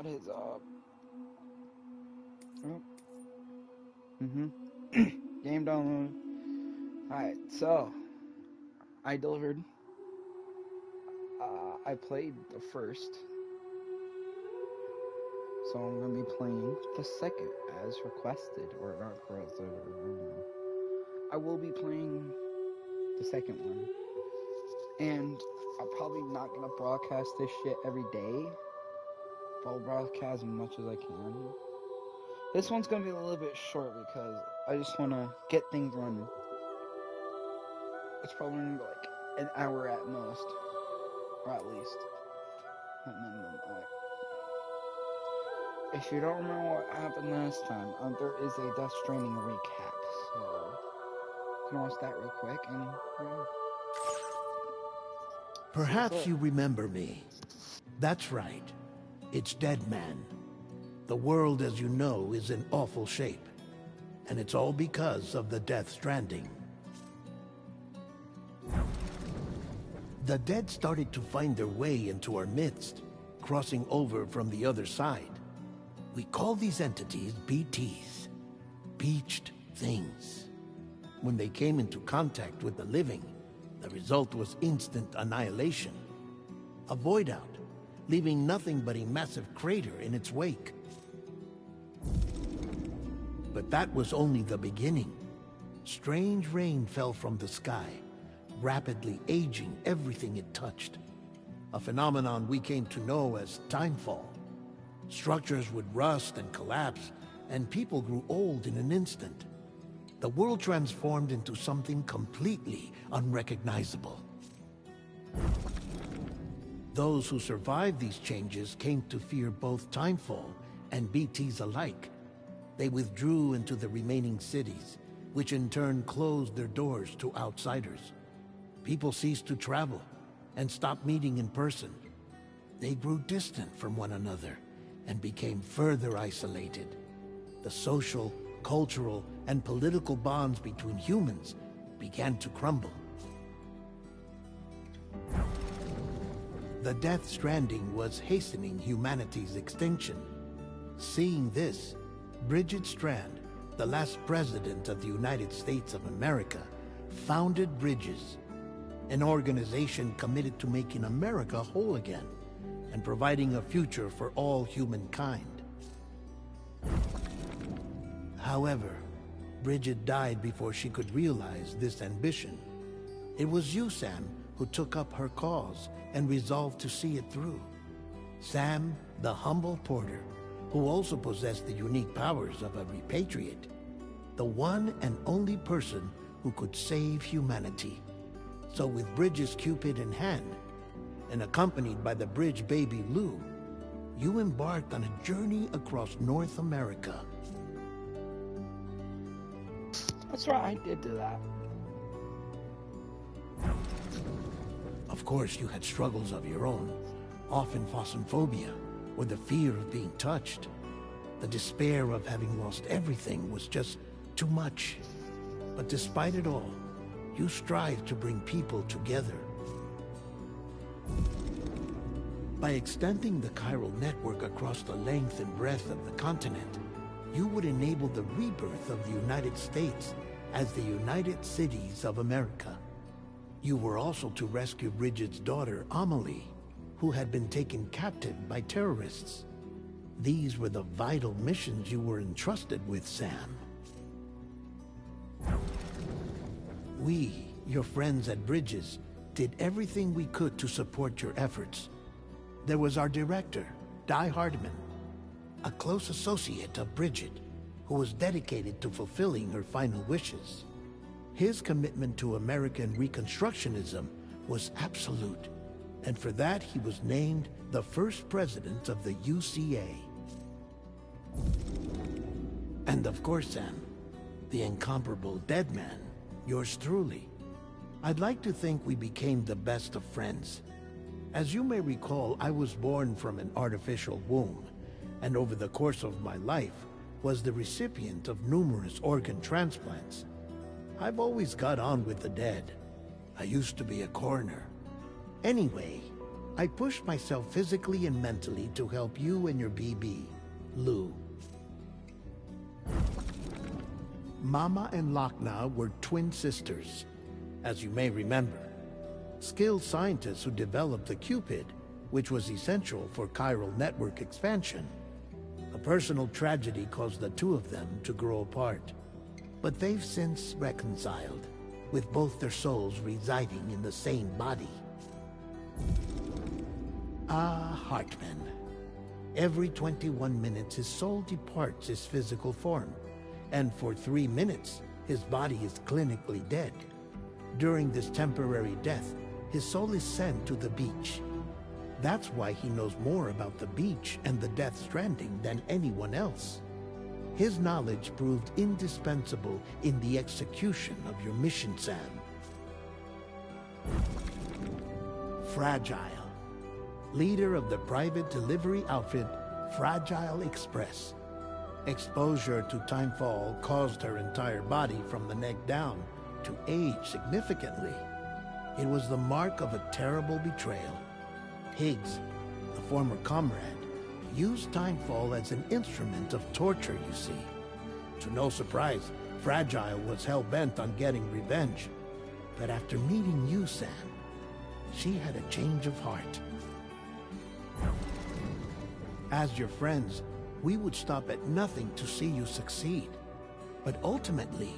What is up? Oh, mm-hmm. Game download. Alright, so I delivered. I played the first, so I'm gonna be playing the second as requested, or not requested, or I don't know. I will be playing the second one, and I'm probably not gonna broadcast this shit every day, but I'll broadcast as much as I can. This one's gonna be a little bit short because I just wanna get things running. It's probably gonna be like an hour at most, or at least, at minimum. If you don't remember what happened last time, there is a Death Stranding recap, so you can watch that real quick and see what's Perhaps up. you remember me. That's right. It's Dead Man. The world, as you know, is in awful shape. And it's all because of the Death Stranding. The dead started to find their way into our midst, crossing over from the other side. We call these entities BTs, Beached Things. When they came into contact with the living, the result was instant annihilation. A void out, leaving nothing but a massive crater in its wake. But that was only the beginning. Strange rain fell from the sky, rapidly aging everything it touched. A phenomenon we came to know as timefall. Structures would rust and collapse, and people grew old in an instant. The world transformed into something completely unrecognizable. Those who survived these changes came to fear both timefall and BTs alike. They withdrew into the remaining cities, which in turn closed their doors to outsiders. People ceased to travel and stopped meeting in person. They grew distant from one another and became further isolated. The social, cultural, and political bonds between humans began to crumble. The Death Stranding was hastening humanity's extinction. Seeing this, Bridget Strand, the last president of the United States of America, founded Bridges, an organization committed to making America whole again and providing a future for all humankind. However, Bridget died before she could realize this ambition. It was you, Sam, who took up her cause and resolved to see it through. Sam, the humble porter, who also possessed the unique powers of a repatriate. The one and only person who could save humanity. So with Bridges' Cupid in hand, and accompanied by the bridge baby Lou, you embarked on a journey across North America. That's right, I did do that. Of course, you had struggles of your own, often phosmophobia, or the fear of being touched. The despair of having lost everything was just too much. But despite it all, you strived to bring people together. By extending the chiral network across the length and breadth of the continent, you would enable the rebirth of the United States as the United Cities of America. You were also to rescue Bridget's daughter, Amelie, who had been taken captive by terrorists. These were the vital missions you were entrusted with, Sam. We, your friends at Bridges, did everything we could to support your efforts. There was our director, Di Hardman, a close associate of Bridget, who was dedicated to fulfilling her final wishes. His commitment to American Reconstructionism was absolute, and for that he was named the first president of the UCA. And of course, Sam, the incomparable Dead Man, yours truly. I'd like to think we became the best of friends. As you may recall, I was born from an artificial womb, and over the course of my life was the recipient of numerous organ transplants. I've always got on with the dead. I used to be a coroner. Anyway, I pushed myself physically and mentally to help you and your BB, Lou. Mama and Lochna were twin sisters, as you may remember. Skilled scientists who developed the Cupid, which was essential for chiral network expansion. A personal tragedy caused the two of them to grow apart. But they've since reconciled, with both their souls residing in the same body. Ah, Hartman. Every 21 minutes his soul departs his physical form, and for 3 minutes his body is clinically dead. During this temporary death, his soul is sent to the beach. That's why he knows more about the beach and the Death Stranding than anyone else. His knowledge proved indispensable in the execution of your mission, Sam. Fragile. Leader of the private delivery outfit, Fragile Express. Exposure to timefall caused her entire body from the neck down to age significantly. It was the mark of a terrible betrayal. Higgs, a former comrade, used timefall as an instrument of torture, you see. To no surprise, Fragile was hell-bent on getting revenge. But after meeting you, Sam, she had a change of heart. As your friends, we would stop at nothing to see you succeed. But ultimately,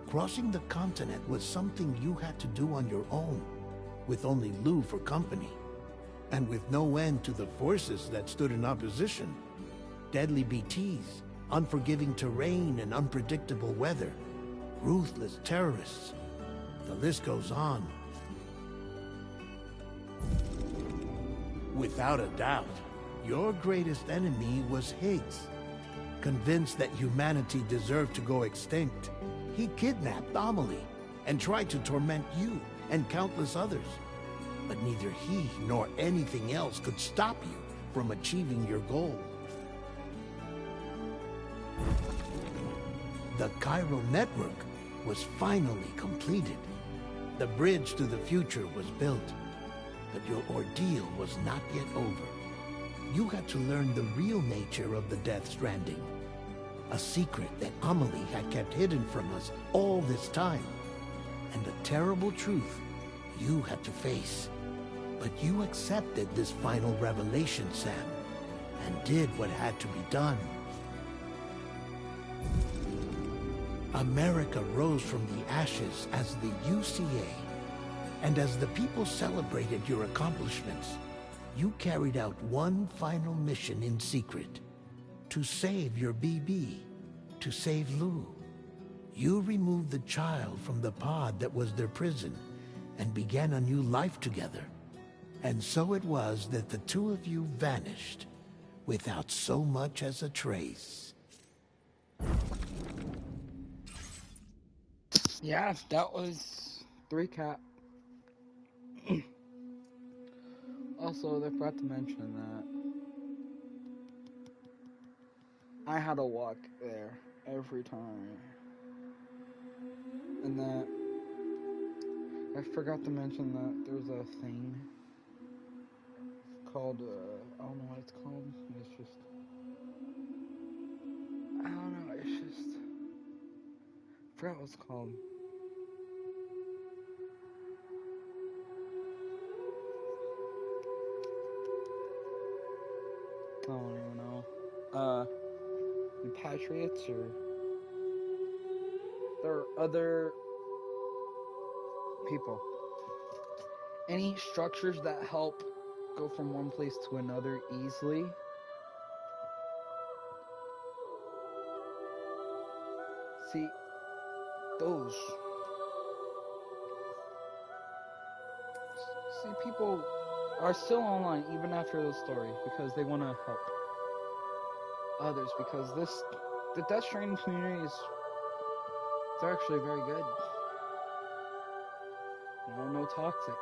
crossing the continent was something you had to do on your own, with only Lou for company. And with no end to the forces that stood in opposition. Deadly BTs, unforgiving terrain and unpredictable weather, ruthless terrorists. The list goes on. Without a doubt, your greatest enemy was Higgs. Convinced that humanity deserved to go extinct, he kidnapped Amelie and tried to torment you and countless others. But neither he nor anything else could stop you from achieving your goal. The chiral network was finally completed. The bridge to the future was built. But your ordeal was not yet over. You had to learn the real nature of the Death Stranding. A secret that Amelie had kept hidden from us all this time. And a terrible truth you had to face. But you accepted this final revelation, Sam, and did what had to be done. America rose from the ashes as the UCA, and as the people celebrated your accomplishments, you carried out one final mission in secret. To save your BB, to save Lou. You removed the child from the pod that was their prison, and began a new life together. And so it was that the two of you vanished, without so much as a trace. Yeah, that was the recap. Also, they forgot to mention that I had to walk there every time. And that I forgot to mention that there's a thing called, I don't know what it's called. It's just, I don't know, it's just, I forgot what it's called. I don't even know. Patriots, or there are other people. Any structures that help go from one place to another easily. See, those. See, people are still online even after the story because they want to help others, because the Death Stranding community is, they're actually very good. No toxic.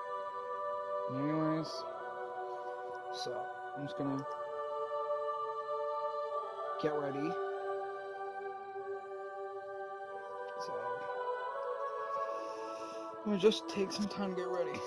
Anyways, so I'm just gonna get ready. So I'm gonna just take some time to get ready.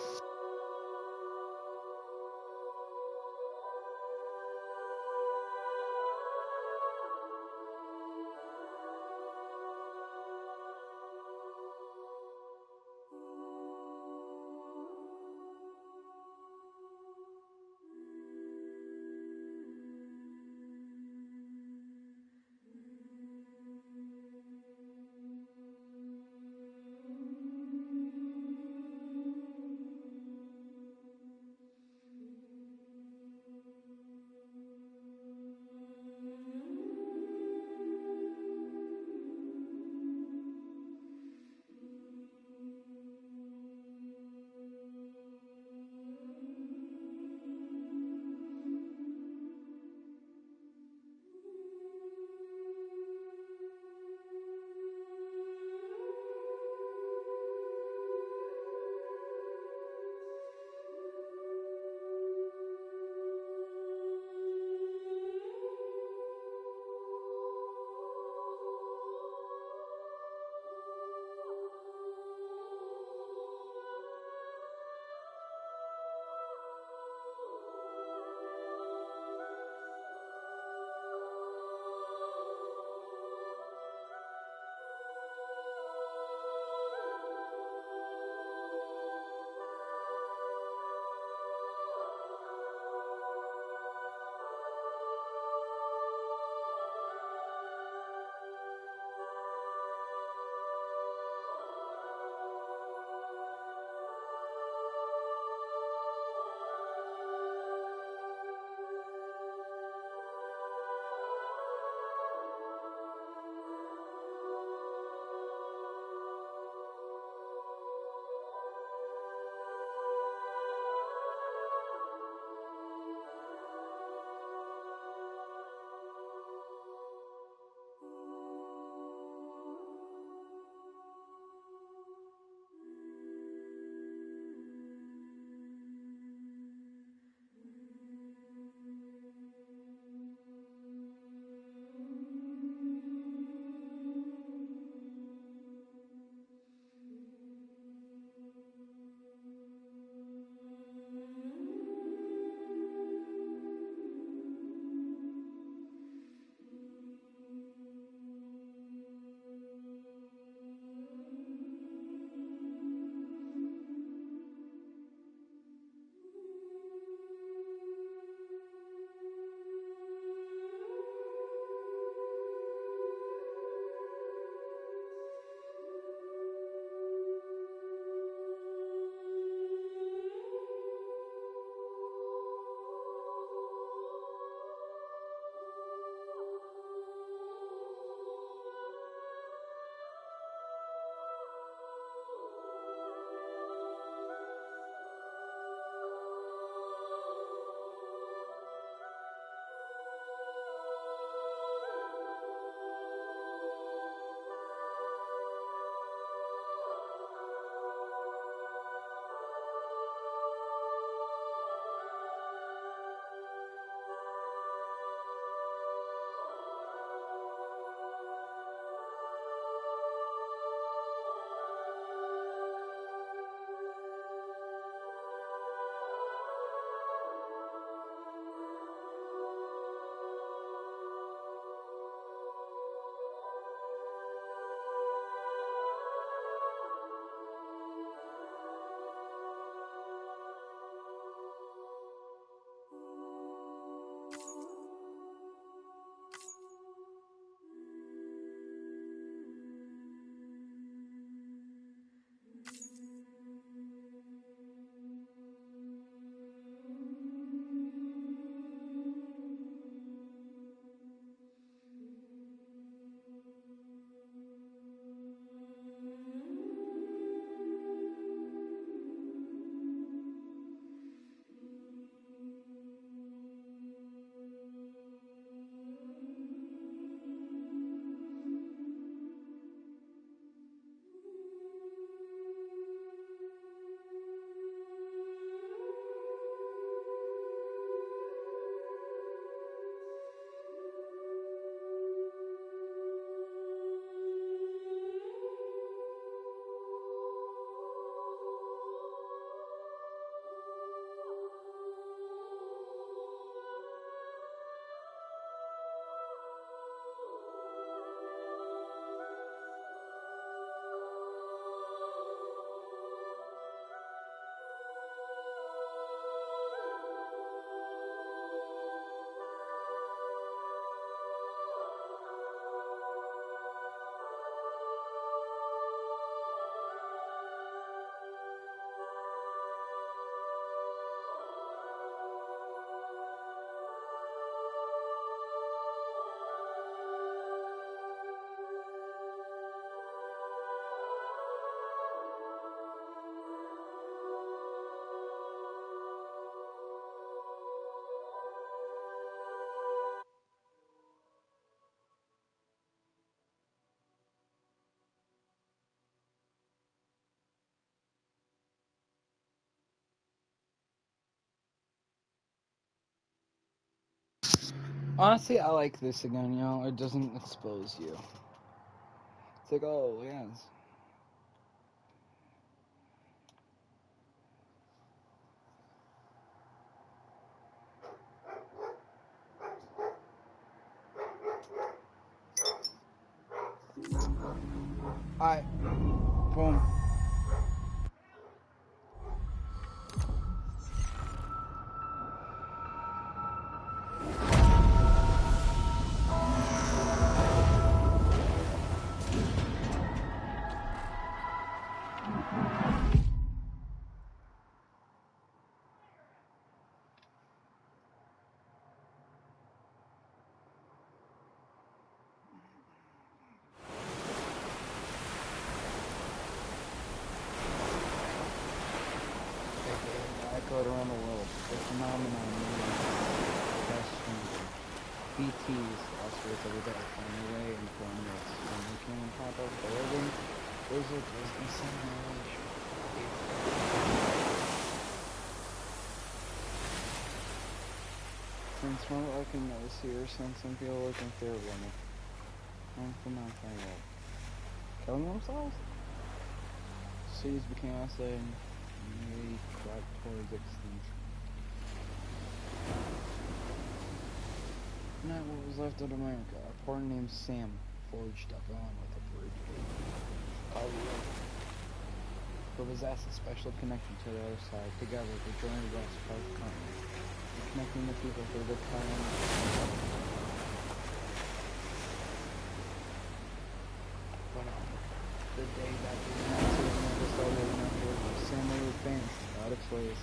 Honestly, I like this again, it doesn't expose you. It's like, oh, yes. Alright, boom. Echoed around the world. The phenomenon known as Stranding. BTs lost words every day, flying away in foreign myths. When they came on top of the living, blizzard was insemination. Since one I can notice here, since some people looking through women. I'm from my fire. Killing themselves? Seas became isolated and may crept towards extinction. Not what was left of America. A porter named Sam forged a bond with a bird who possessed a special connection to the other side. Together, they journeyed west across the continent, connecting the people through the time. But on the day that the United States never started remember, Sam will advance out its ways.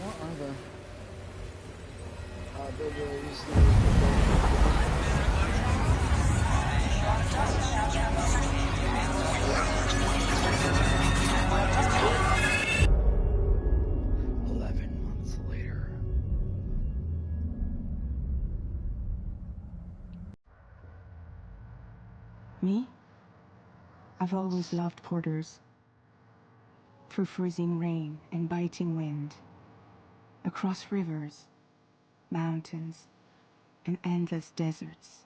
What are the billboards? 11 months later. Me? I've always loved porters. Through freezing rain and biting wind, across rivers, mountains, and endless deserts.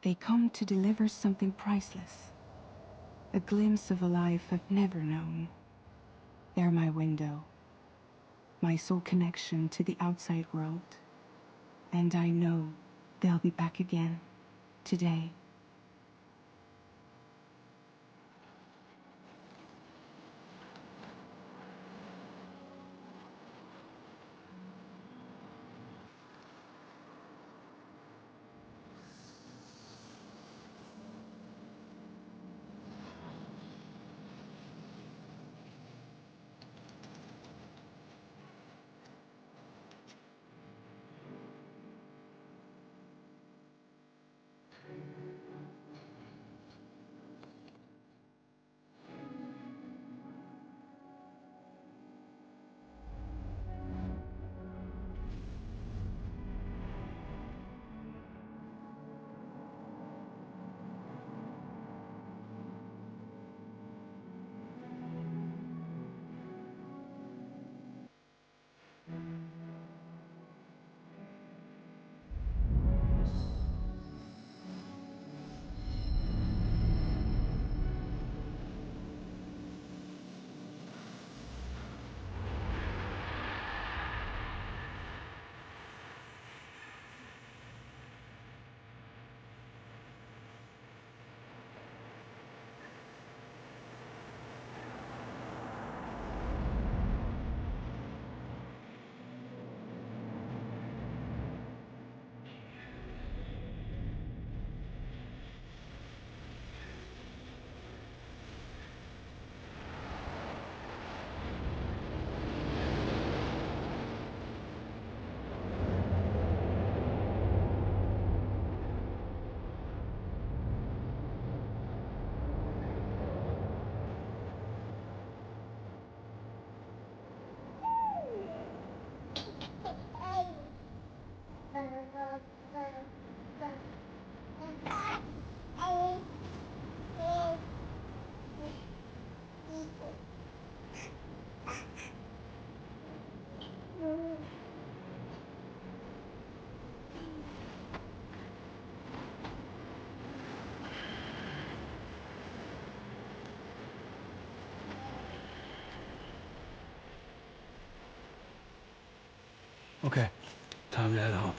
They come to deliver something priceless, a glimpse of a life I've never known. They're my window, my sole connection to the outside world. And I know they'll be back again, today. Okay, time to head home.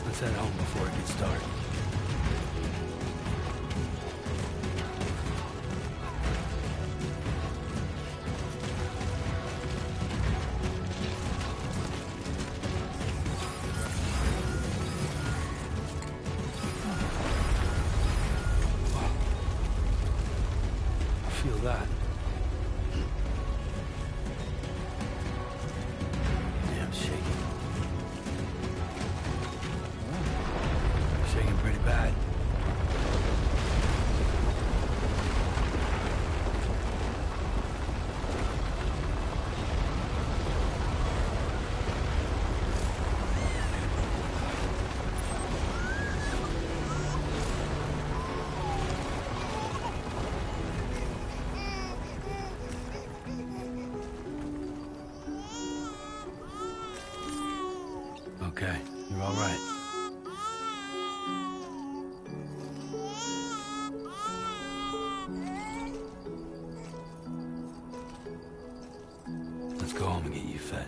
Let's head home before it gets dark. Feel that? Yeah, I'm shaking. Shaking pretty bad. Okay, you're all right. Let's go home and get you fed.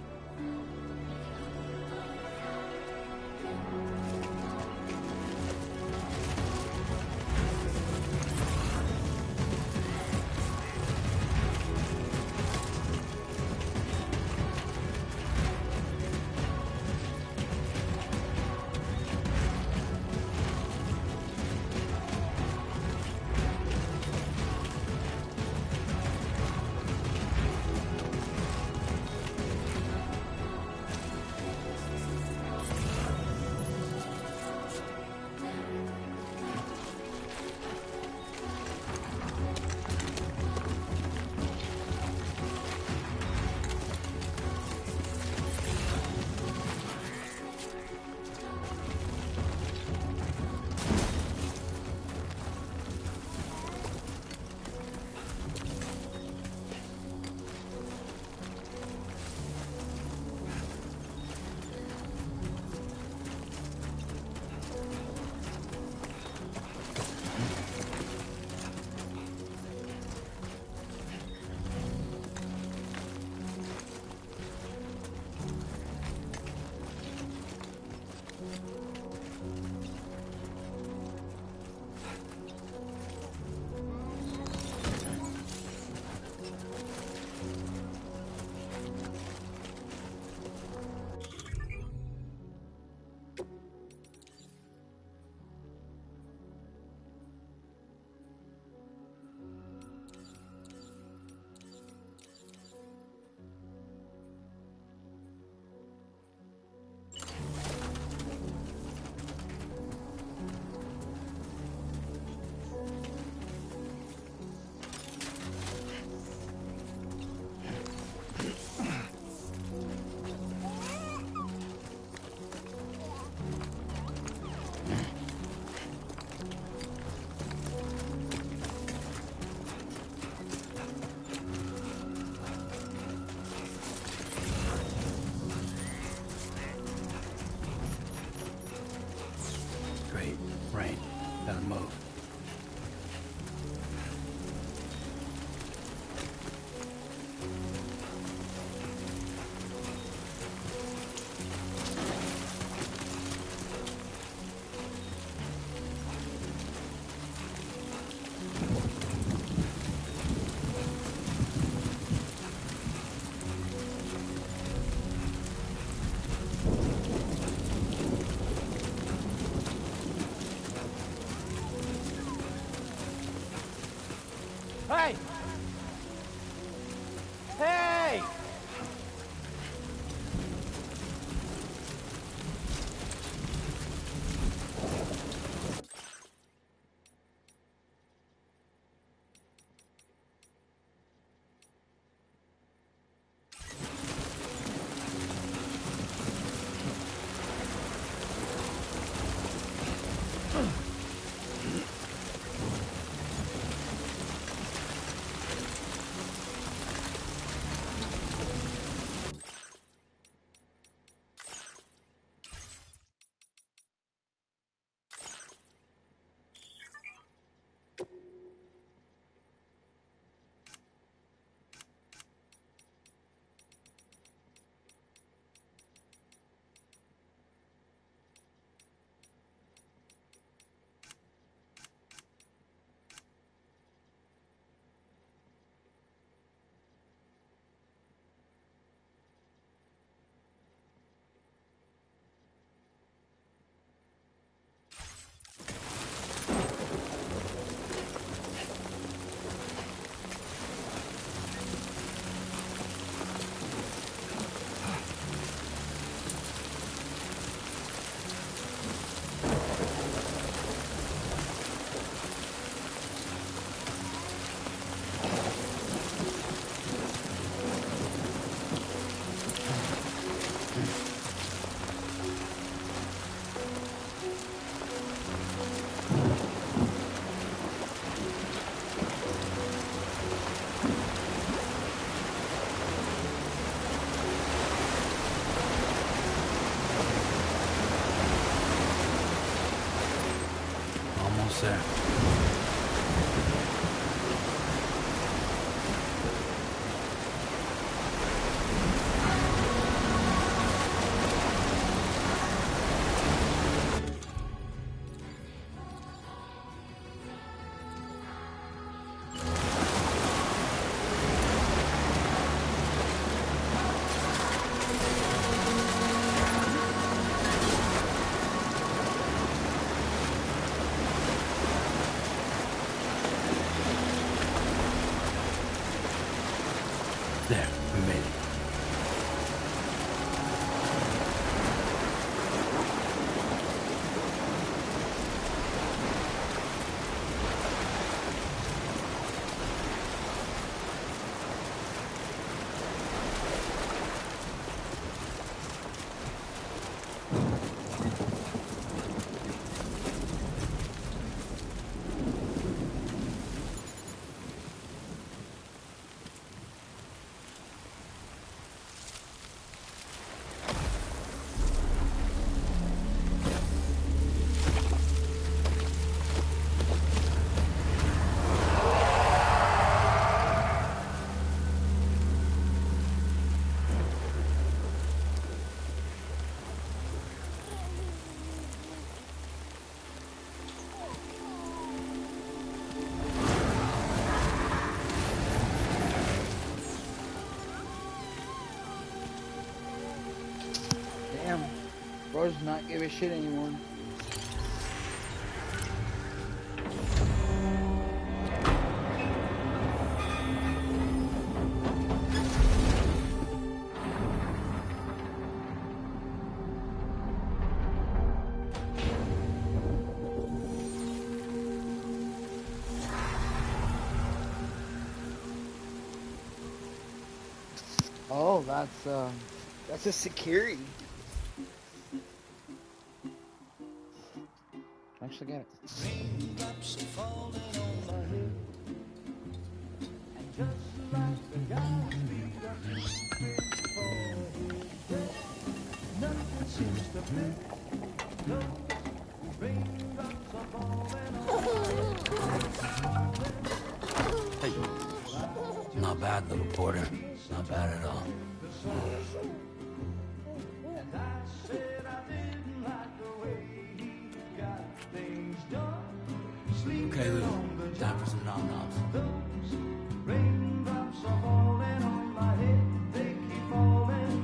Hey! Hey! Almost there. There, we made it. Damn. Bro's not give a shit anymore. Oh, that's a security. Actually got it. Raindrops are falling on my head, and just like the guy's feet are moving for his bed, nothing seems to fit. Those raindrops are falling on my head. Hey. Not bad, little porter. Not bad at all. And I said I didn't like the way he got things done. Okay, Lou. Time for some nom-noms. Those raindrops are falling on my head, they keep falling.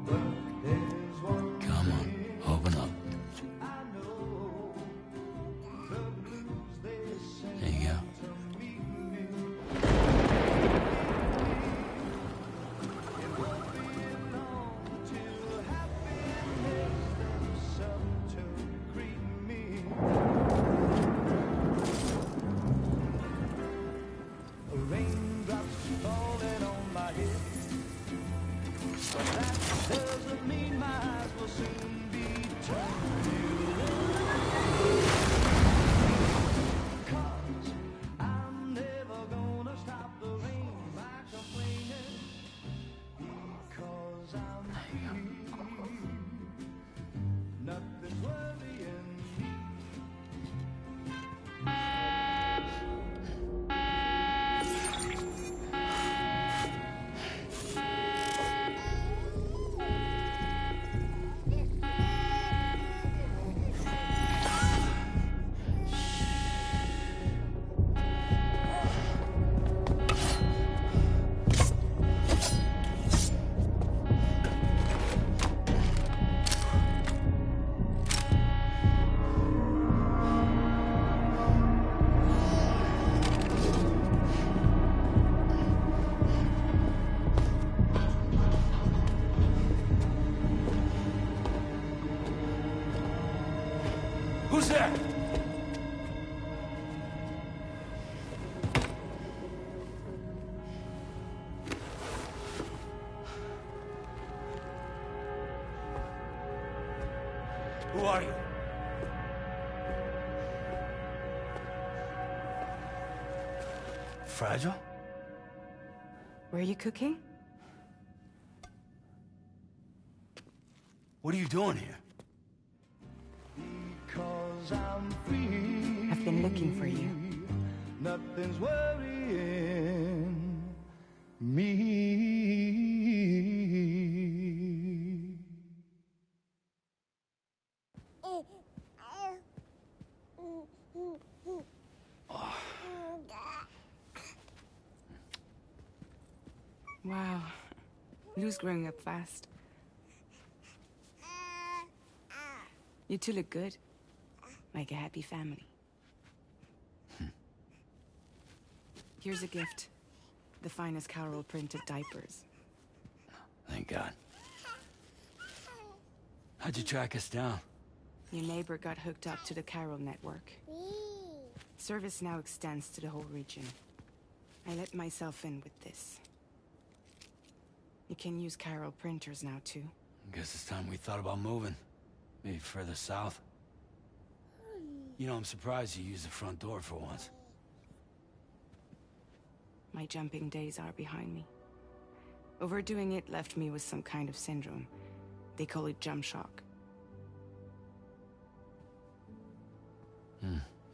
But there's one Come on, open up. I know, the blues they sing There you go. to me. fragile? Were you cooking? What are you doing here? Because I'm free. I've been looking for you. Nothing's worrying me. Wow. Lou's growing up fast. You two look good. Like a happy family. Here's a gift. The finest Carol printed diapers. Thank God. How'd you track us down? Your neighbor got hooked up to the Carol network. Service now extends to the whole region. I let myself in with this. You can use Carol printers now, too. Guess it's time we thought about moving. Maybe further south. You know, I'm surprised you used the front door for once. My jumping days are behind me. Overdoing it left me with some kind of syndrome. They call it jump shock.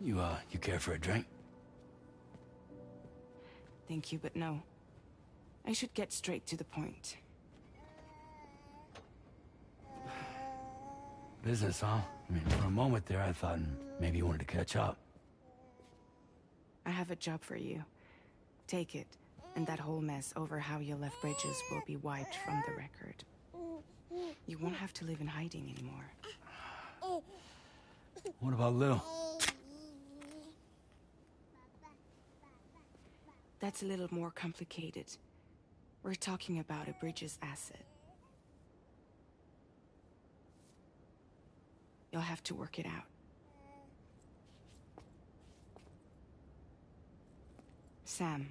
You care for a drink? Thank you, but no. I should get straight to the point. Business, huh? I mean, for a moment there, I thought maybe you wanted to catch up. I have a job for you. Take it, and that whole mess over how you left Bridges will be wiped from the record. You won't have to live in hiding anymore. What about Lou? That's a little more complicated. We're talking about a Bridges asset. You'll have to work it out. Sam,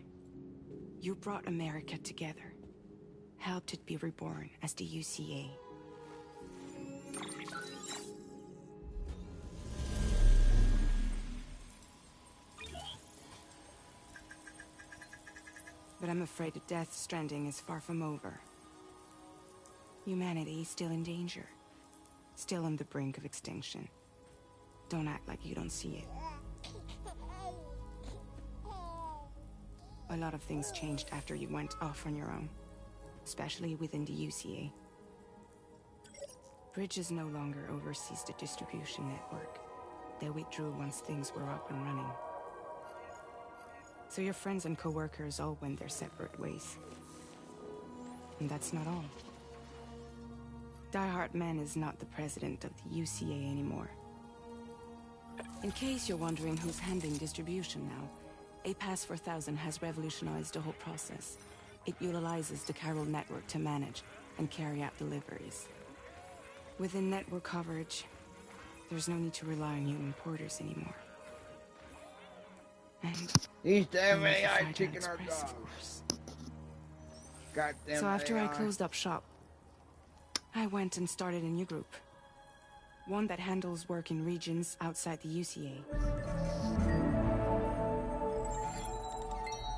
you brought America together. Helped it be reborn as the UCA. But I'm afraid the death Stranding is far from over. Humanity is still in danger. Still on the brink of extinction. Don't act like you don't see it. A lot of things changed after you went off on your own. Especially within the UCA. Bridges no longer oversees the distribution network. They withdrew once things were up and running. So your friends and co-workers all went their separate ways. And that's not all. Die Hard Man is not the president of the UCA anymore. In case you're wondering who's handling distribution now, A Pass 4000 has revolutionized the whole process. It utilizes the Carol network to manage and carry out deliveries. Within network coverage, there's no need to rely on human porters anymore. And These damn only for AI fragile taking our express, jobs. of course. Goddamn So after I AI. closed up shop, I went and started a new group. One that handles work in regions outside the UCA.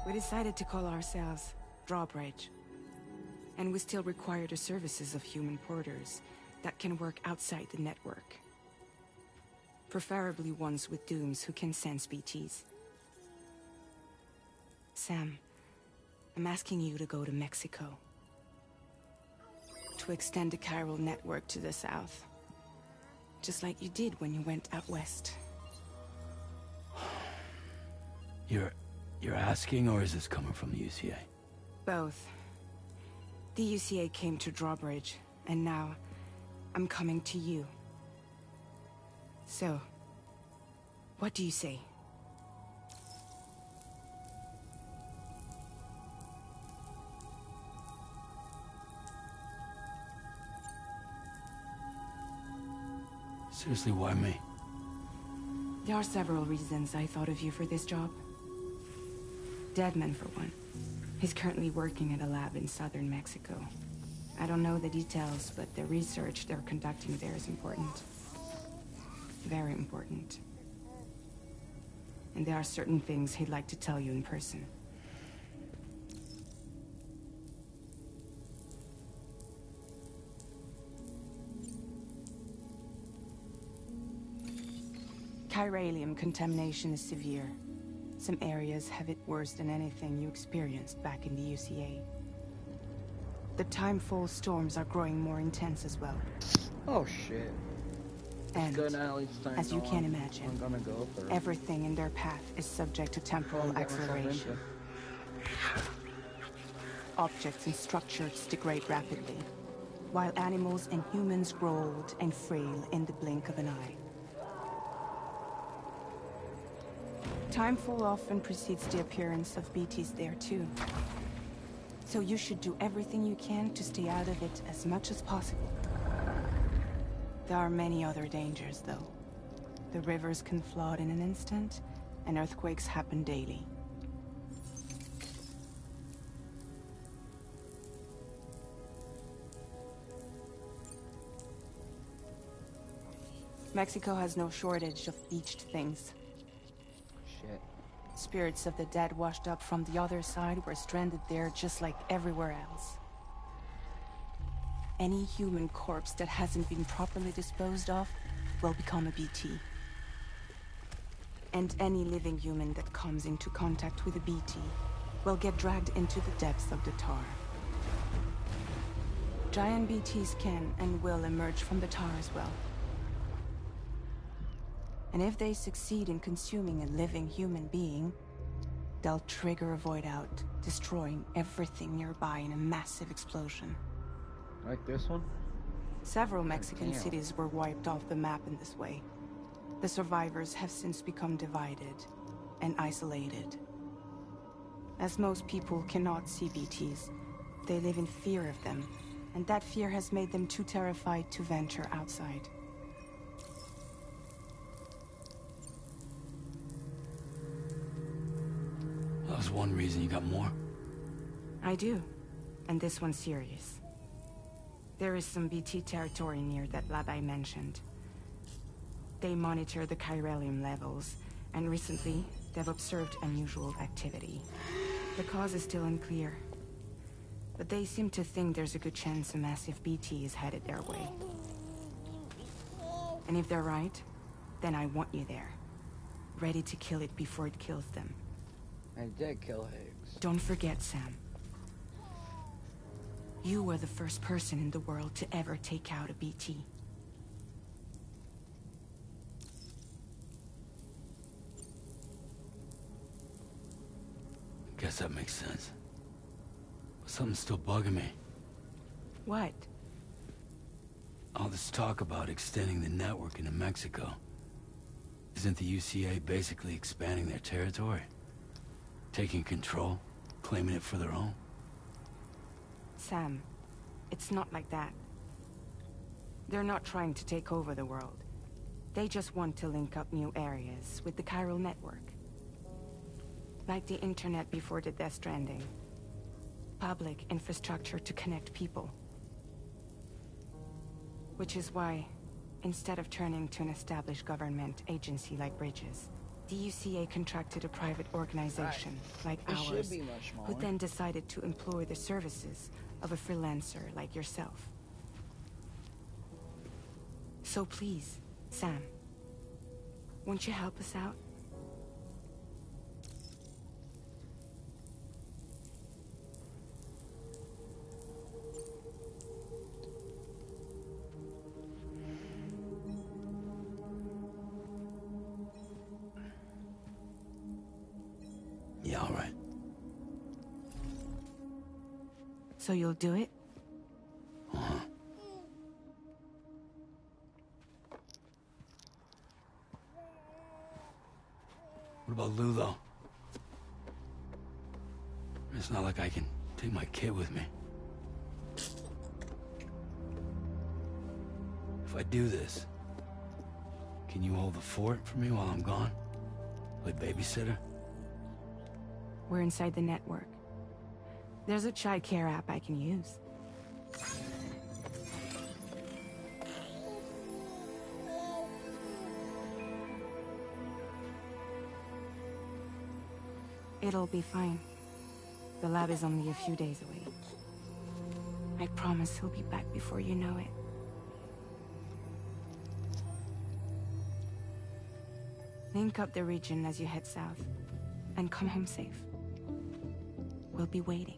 We decided to call ourselves Drawbridge. And we still require the services of human porters that can work outside the network. Preferably ones with dooms who can sense BTs. Sam, I'm asking you to go to Mexico. To extend the Chiral network to the south. Just like you did when you went out west. You're asking, or is this coming from the UCA? Both. The UCA came to Drawbridge, and now I'm coming to you. So, what do you say? Seriously, why me? There are several reasons I thought of you for this job. Deadman, for one. He's currently working at a lab in southern Mexico. I don't know the details, but the research they're conducting there is important. Very important. And there are certain things he'd like to tell you in person. chiralium contamination is severe. Some areas have it worse than anything you experienced back in the UCA. The timefall storms are growing more intense as well. Oh shit. And, Good, at least I as you know can I'm imagine, gonna go through. everything in their path is subject to temporal Get myself acceleration. into. Objects and structures degrade rapidly, while animals and humans grow old and frail in the blink of an eye. Timefall often precedes the appearance of BTs there too. So you should do everything you can to stay out of it as much as possible. There are many other dangers, though. The rivers can flood in an instant, and earthquakes happen daily. Mexico has no shortage of beached things. Shit. Spirits of the dead washed up from the other side were stranded there just like everywhere else. Any human corpse that hasn't been properly disposed of will become a BT. And any living human that comes into contact with a BT will get dragged into the depths of the tar. Giant BTs can and will emerge from the tar as well. And if they succeed in consuming a living human being, they'll trigger a void out, destroying everything nearby in a massive explosion. Like this one? Several Mexican Damn. cities were wiped off the map in this way. The survivors have since become divided and isolated. As most people cannot see BTs, they live in fear of them, and that fear has made them too terrified to venture outside. That was one reason you got more. I do, and this one's serious. There is some BT territory near that lab I mentioned. They monitor the chiralium levels, and recently, they've observed unusual activity. The cause is still unclear, but they seem to think there's a good chance a massive BT is headed their way. And if they're right, then I want you there, ready to kill it before it kills them. I did kill Higgs. Don't forget, Sam. You were the first person in the world to ever take out a BT. Guess that makes sense. But something's still bugging me. What? All this talk about extending the network into Mexico. Isn't the UCA basically expanding their territory? Taking control, claiming it for their own? Sam, it's not like that. They're not trying to take over the world. They just want to link up new areas with the chiral network. Like the internet before the Death Stranding. Public infrastructure to connect people. Which is why, instead of turning to an established government agency like Bridges, the UCA contracted a private organization like It should ours, be much who smaller. then decided to employ the services of a freelancer like yourself. So please, Sam, won't you help us out? Yeah, all right. So you'll do it? Uh-huh. What about Lou, though? It's not like I can take my kid with me. If I do this, can you hold the fort for me while I'm gone? Play babysitter? We're inside the network. There's a child care app I can use. It'll be fine. The lab is only a few days away. I promise he'll be back before you know it. Link up the region as you head south, and come home safe. We'll be waiting.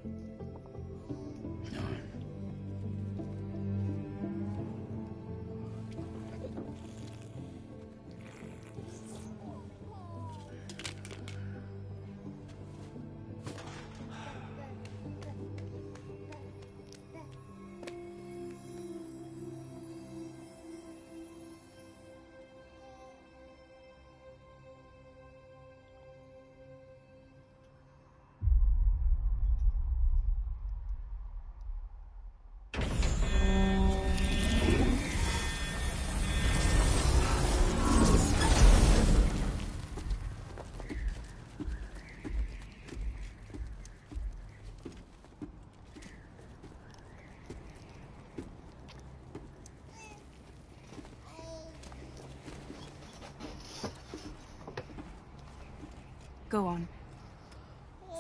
Go on.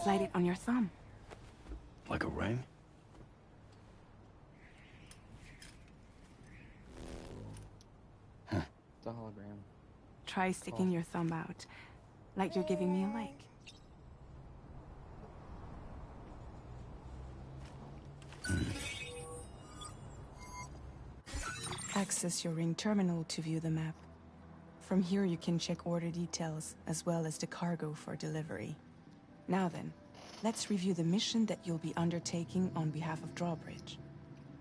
Slide it on your thumb. Like a ring? It's a hologram. Try sticking your thumb out, like you're giving me a like. Access your ring terminal to view the map. From here you can check order details, as well as the cargo for delivery. Now then, let's review the mission that you'll be undertaking on behalf of Drawbridge.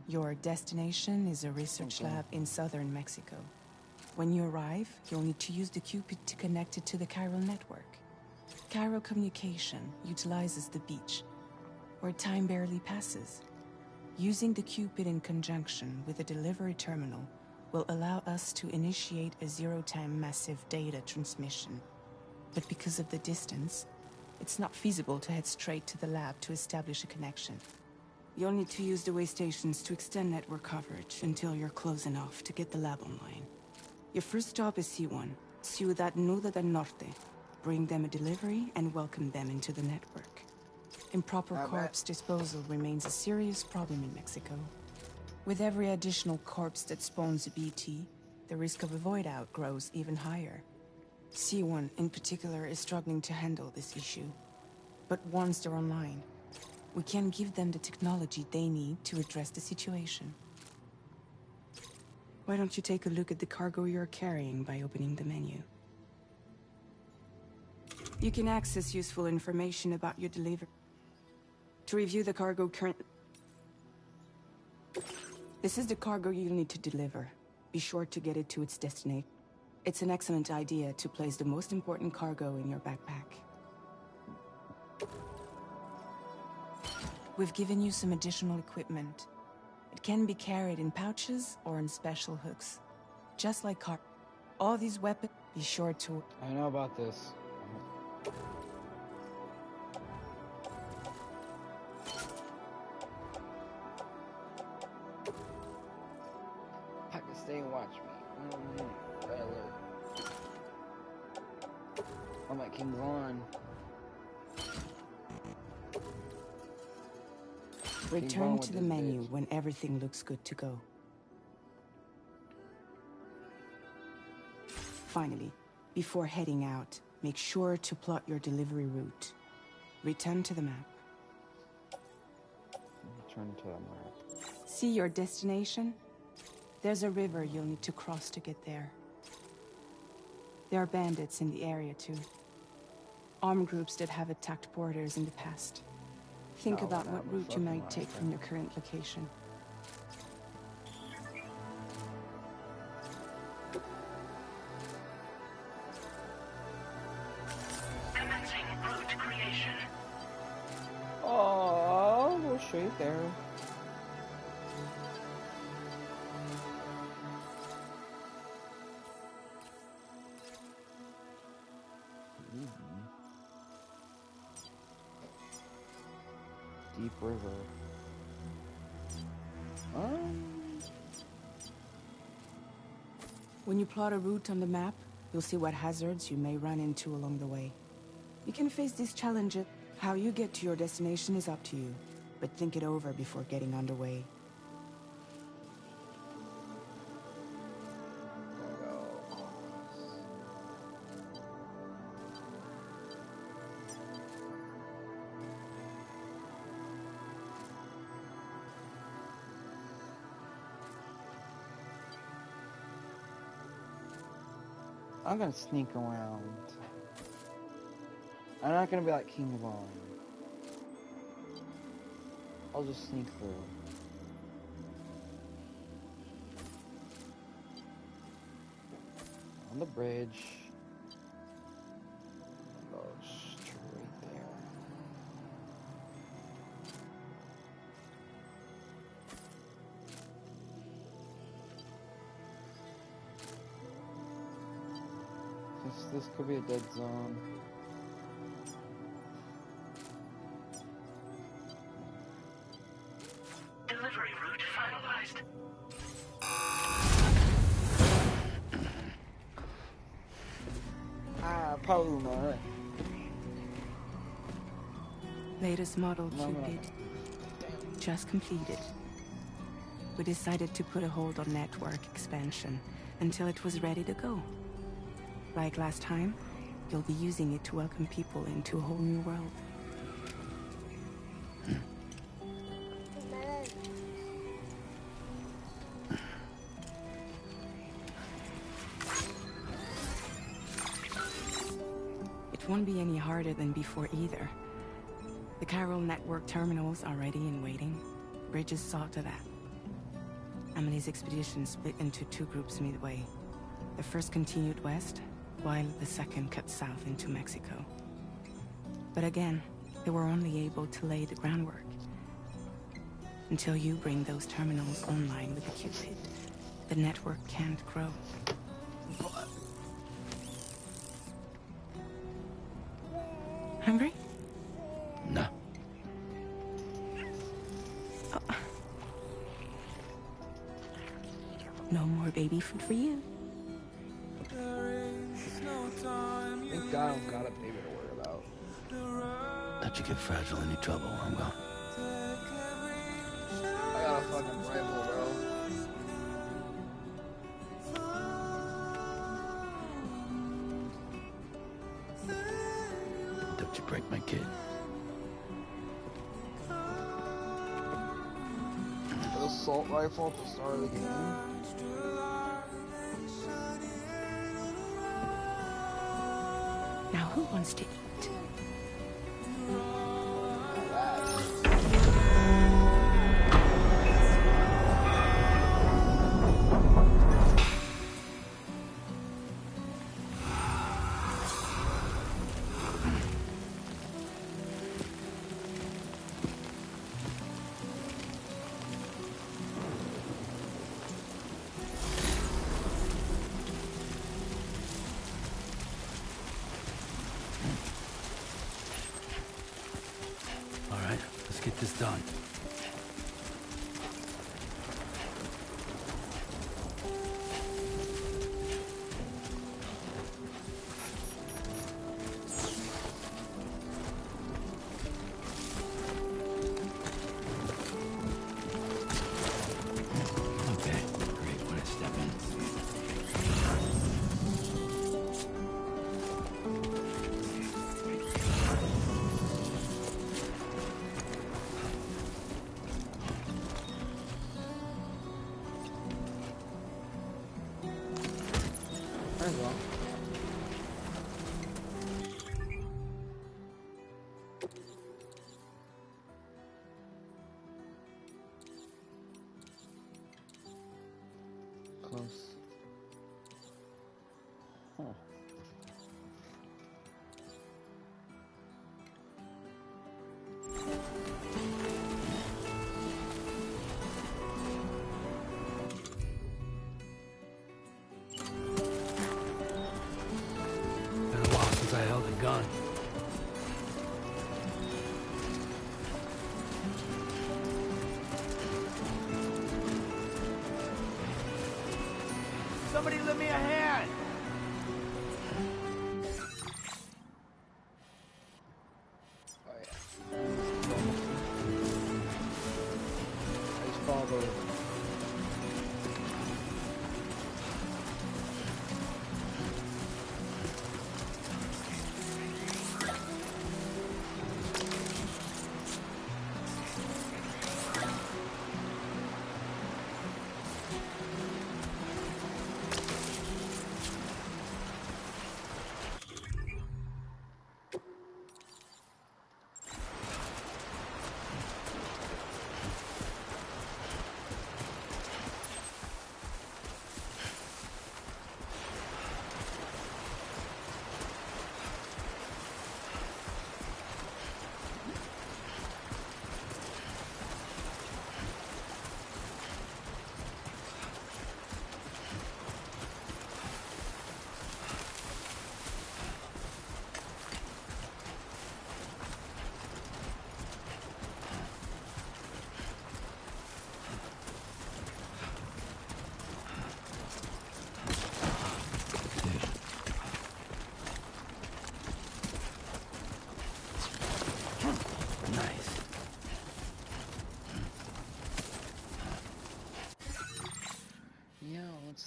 Your destination is a research lab in southern Mexico. When you arrive, you'll need to use the Cupid to connect it to the chiral network. Chiral communication utilizes the beach, where time barely passes. Using the Cupid in conjunction with a delivery terminal will allow us to initiate a zero-time massive data transmission. But because of the distance, it's not feasible to head straight to the lab to establish a connection. You'll need to use the way stations to extend network coverage until you're close enough to get the lab online. Your first stop is C1, Ciudad Nuda del Norte. Bring them a delivery and welcome them into the network. Improper corpse disposal remains a serious problem in Mexico. With every additional corpse that spawns a BT, the risk of a void out grows even higher. C1 in particular is struggling to handle this issue. But once they're online, we can give them the technology they need to address the situation. Why don't you take a look at the cargo you're carrying by opening the menu? You can access useful information about your delivery. To review the cargo This is the cargo you'll need to deliver. Be sure to get it to its destination. It's an excellent idea to place the most important cargo in your backpack. We've given you some additional equipment. It can be carried in pouches or in special hooks. Just like all these weapons, be sure to... I know about this. Stay and watch me. Red alert. I'm at King's Lawn. Return to the menu when everything looks good to go. Finally, before heading out, make sure to plot your delivery route. Return to the map. Return to the map. See your destination? There's a river you'll need to cross to get there. There are bandits in the area too. Armed groups that have attacked borders in the past. Think about what route you might take from your current location. Commencing route creation. Oh, go straight there. Deep river. When you plot a route on the map, you'll see what hazards you may run into along the way. You can face these challenges. How you get to your destination is up to you, but think it over before getting underway. I'm gonna sneak around. I'm not gonna be like King Von. I'll just sneak through. On the bridge. Go straight there. This could be a dead zone. Delivery route finalized. Probably not. Latest model No, no. Cupid. Just completed. We decided to put a hold on network expansion until it was ready to go. Like last time, you'll be using it to welcome people into a whole new world. It won't be any harder than before either. The Chiral network terminals are ready and waiting. Bridges saw to that. Emily's expedition split into two groups midway. The first continued west, while the second cut south into Mexico. But again, they were only able to lay the groundwork. Until you bring those terminals online with the Cupid, the network can't grow. Hungry? No. No more baby food for you. Thank God I don't got a baby to worry about. Let you get fragile and you trouble where I'm going. I got a fucking rifle, bro. Don't you break my kid. The assault rifle at the start of the game. Now who wants to eat? All right, let's get this done. Okay, great. When I step in. Might as well. Close. Huh. Been a while since I held a gun. Somebody lend me a hand! Oh yeah. I just followed.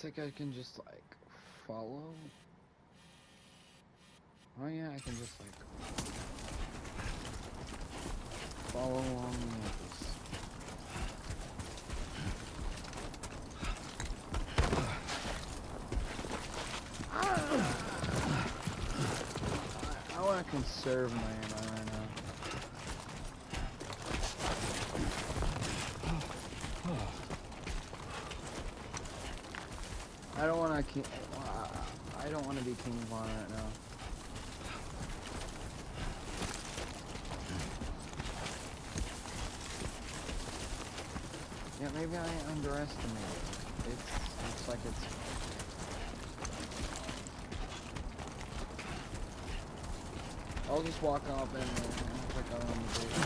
like I can just like follow. Oh yeah, I can just like follow along with this. I want to conserve my ammo right now. I don't want to. I don't want to be King Vaughn right now. Yeah, maybe I underestimated it. Looks like it's. I'll just walk up and click on the gate.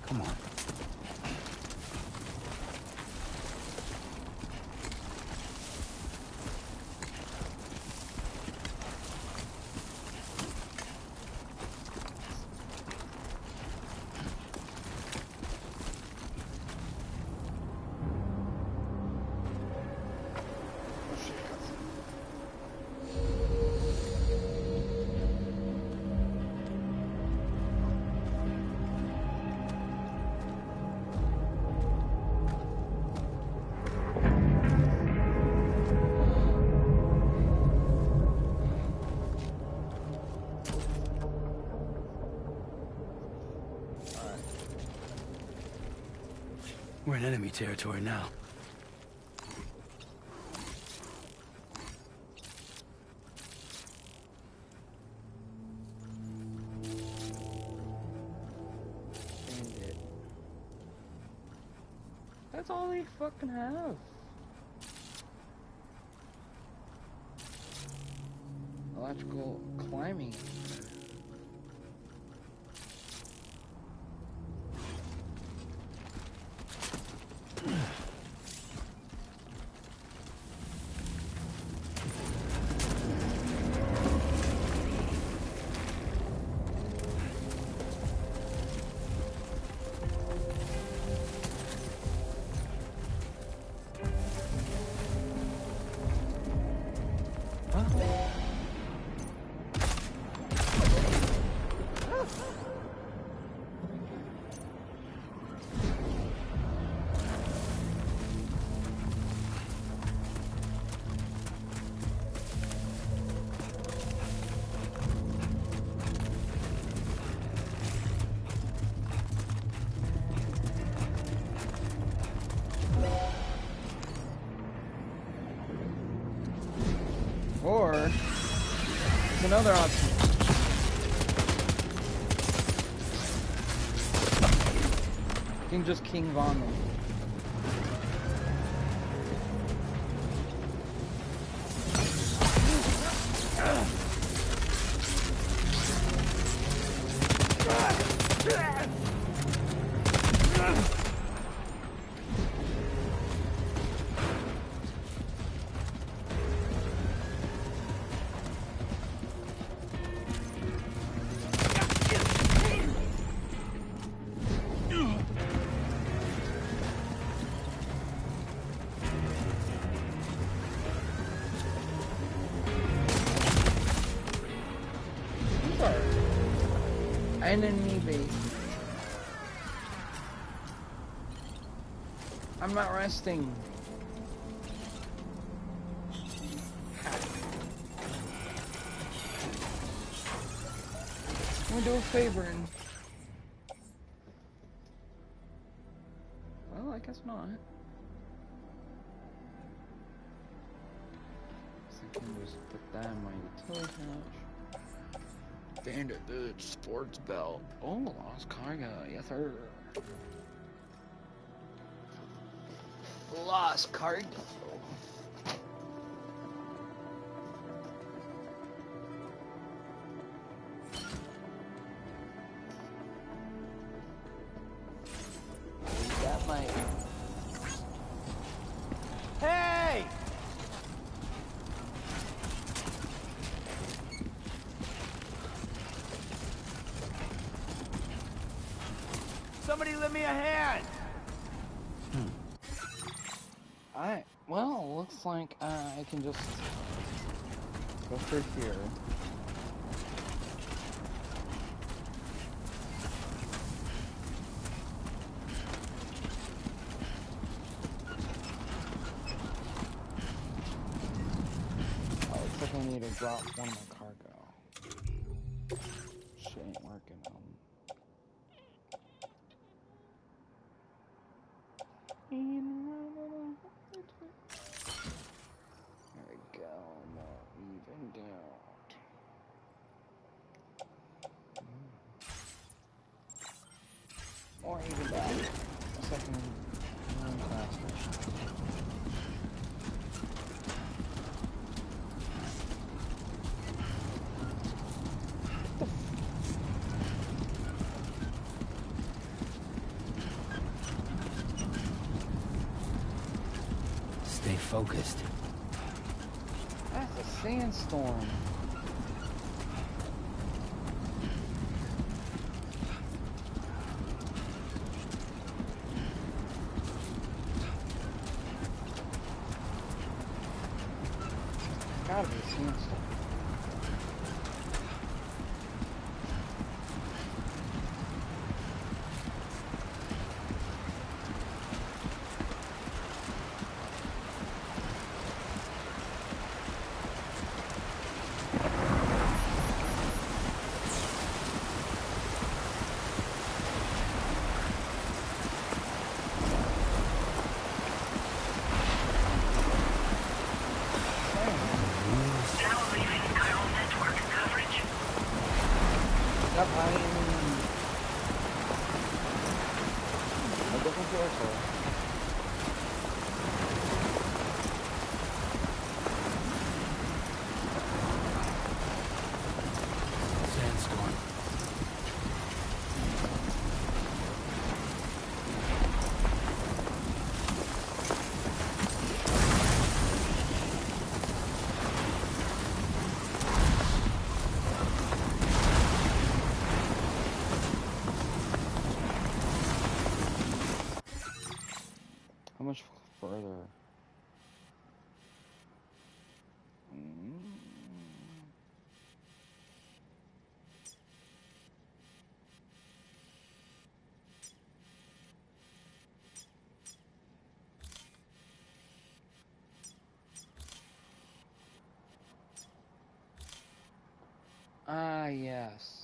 Come on. We're in enemy territory now. Bandit. That's all they fucking have. Electrical climbing. Or there's another option. You can just King Von them. Enemy base. I'm not resting. I'm gonna do a favor and. Well, I guess not. So I can just put that in my utility pouch. Bandit Boots, sports belt. Oh, lost cargo. Yes, sir. Lost cargo. That might. Hey! Somebody lend me a hand! Well, looks like I can just go through here. Oh, looks like I need to drop one of my cargo. Shit ain't working. There we go. More evened out. Or evened out. A second run faster. Stay focused. That's a sandstorm. Gotta be a sandstorm. Now leaving chiral network coverage. Yep, I am a different territory. Sandstorm. How much further? Mm. Ah, yes.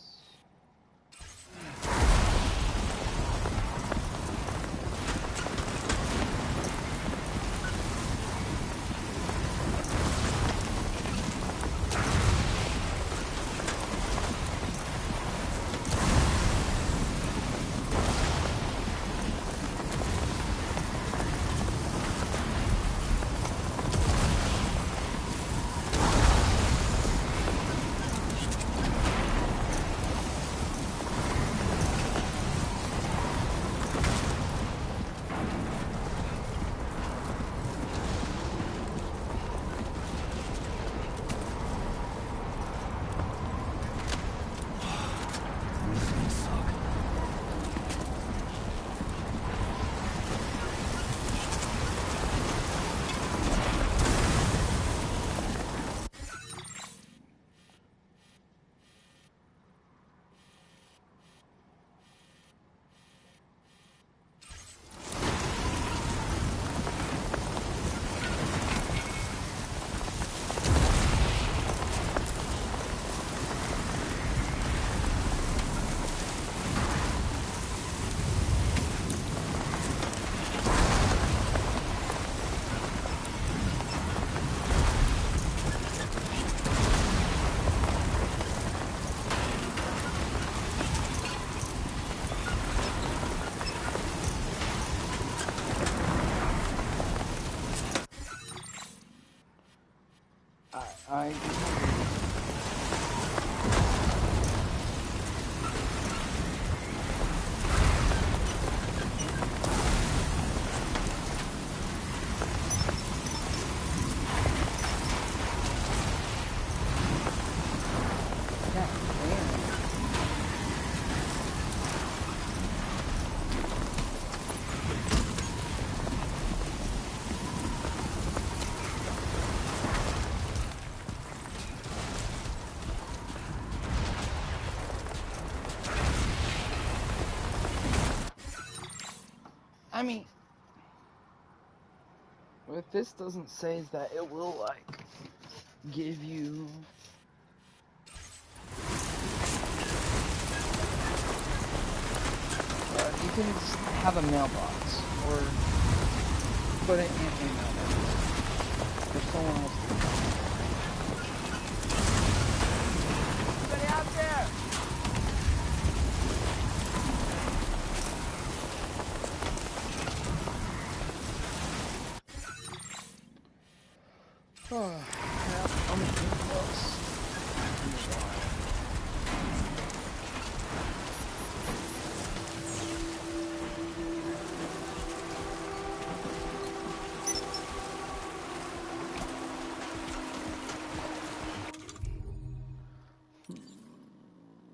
I mean, what this doesn't say is that it will, like, give you... you can just have a mailbox, or put it in a mailbox for someone else to find. Anybody out there? Oh, yeah, I'm getting close.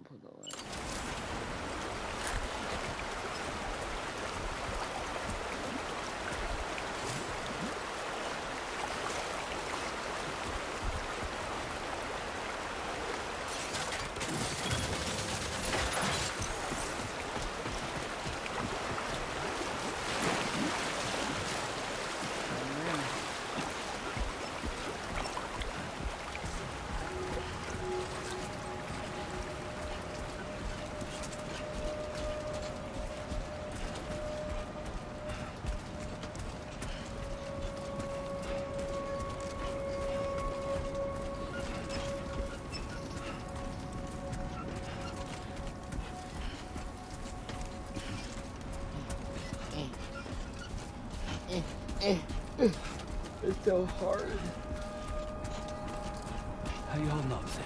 Put the light. It's so hard. How you holding up, Sam?